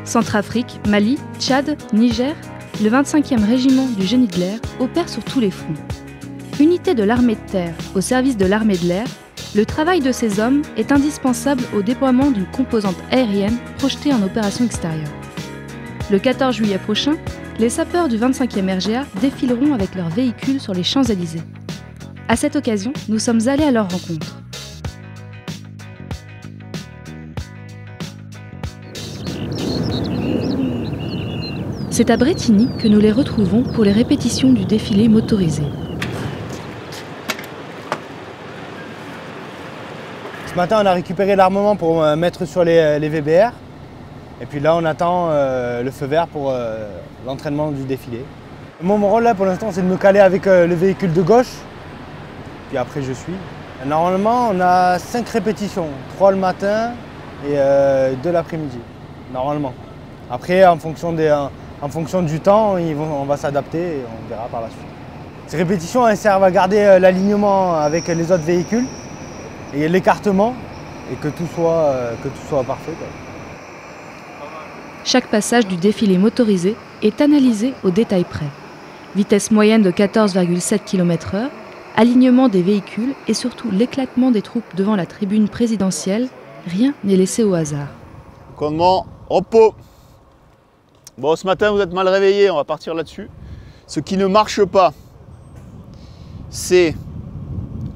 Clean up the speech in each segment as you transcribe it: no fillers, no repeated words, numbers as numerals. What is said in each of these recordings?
Centrafrique, Mali, Tchad, Niger, le 25e régiment du génie de l'air opère sur tous les fronts. Unité de l'armée de terre au service de l'armée de l'air, le travail de ces hommes est indispensable au déploiement d'une composante aérienne projetée en opération extérieure. Le 14 juillet prochain, les sapeurs du 25e RGA défileront avec leurs véhicules sur les Champs-Élysées. À cette occasion, nous sommes allés à leur rencontre. C'est à Brétigny que nous les retrouvons pour les répétitions du défilé motorisé. Ce matin, on a récupéré l'armement pour mettre sur les VBR. Et puis là, on attend le feu vert pour l'entraînement du défilé. Mon rôle là, pour l'instant, c'est de me caler avec le véhicule de gauche. Puis après, je suis. Normalement, on a 5 répétitions. 3 le matin et 2 l'après-midi. Normalement. Après, en fonction du temps, on va s'adapter et on verra par la suite. Ces répétitions, elles servent à garder l'alignement avec les autres véhicules et l'écartement et que tout soit parfait, quoi. Chaque passage du défilé motorisé est analysé au détail près. Vitesse moyenne de 14,7 km/h, alignement des véhicules et surtout l'éclatement des troupes devant la tribune présidentielle, rien n'est laissé au hasard. Commandement, repos. Bon, ce matin, vous êtes mal réveillés, on va partir là-dessus. Ce qui ne marche pas, c'est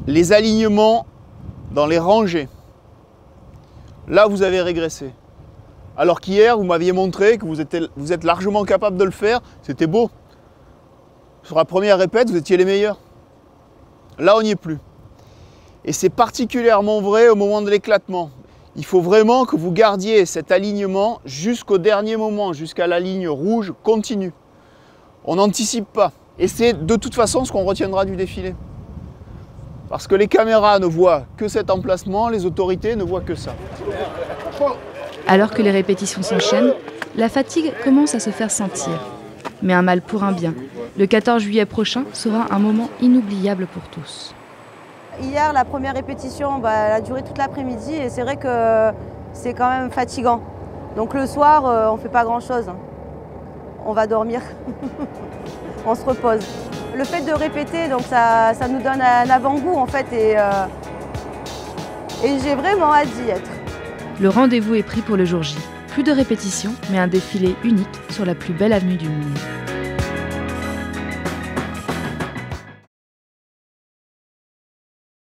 les alignements dans les rangées. Là, vous avez régressé. Alors qu'hier, vous m'aviez montré que vous êtes largement capable de le faire, c'était beau. Sur la première répète, vous étiez les meilleurs. Là, on n'y est plus. Et c'est particulièrement vrai au moment de l'éclatement. Il faut vraiment que vous gardiez cet alignement jusqu'au dernier moment, jusqu'à la ligne rouge continue. On n'anticipe pas. Et c'est de toute façon ce qu'on retiendra du défilé. Parce que les caméras ne voient que cet emplacement, les autorités ne voient que ça. Alors que les répétitions s'enchaînent, la fatigue commence à se faire sentir. Mais un mal pour un bien. Le 14 juillet prochain sera un moment inoubliable pour tous. Hier, la première répétition, elle a duré toute l'après-midi et c'est vrai que c'est quand même fatigant. Donc le soir, on ne fait pas grand-chose. On va dormir. On se repose. Le fait de répéter, donc ça nous donne un avant-goût en fait et j'ai vraiment hâte d'y être. Le rendez-vous est pris pour le jour J. Plus de répétitions, mais un défilé unique sur la plus belle avenue du monde.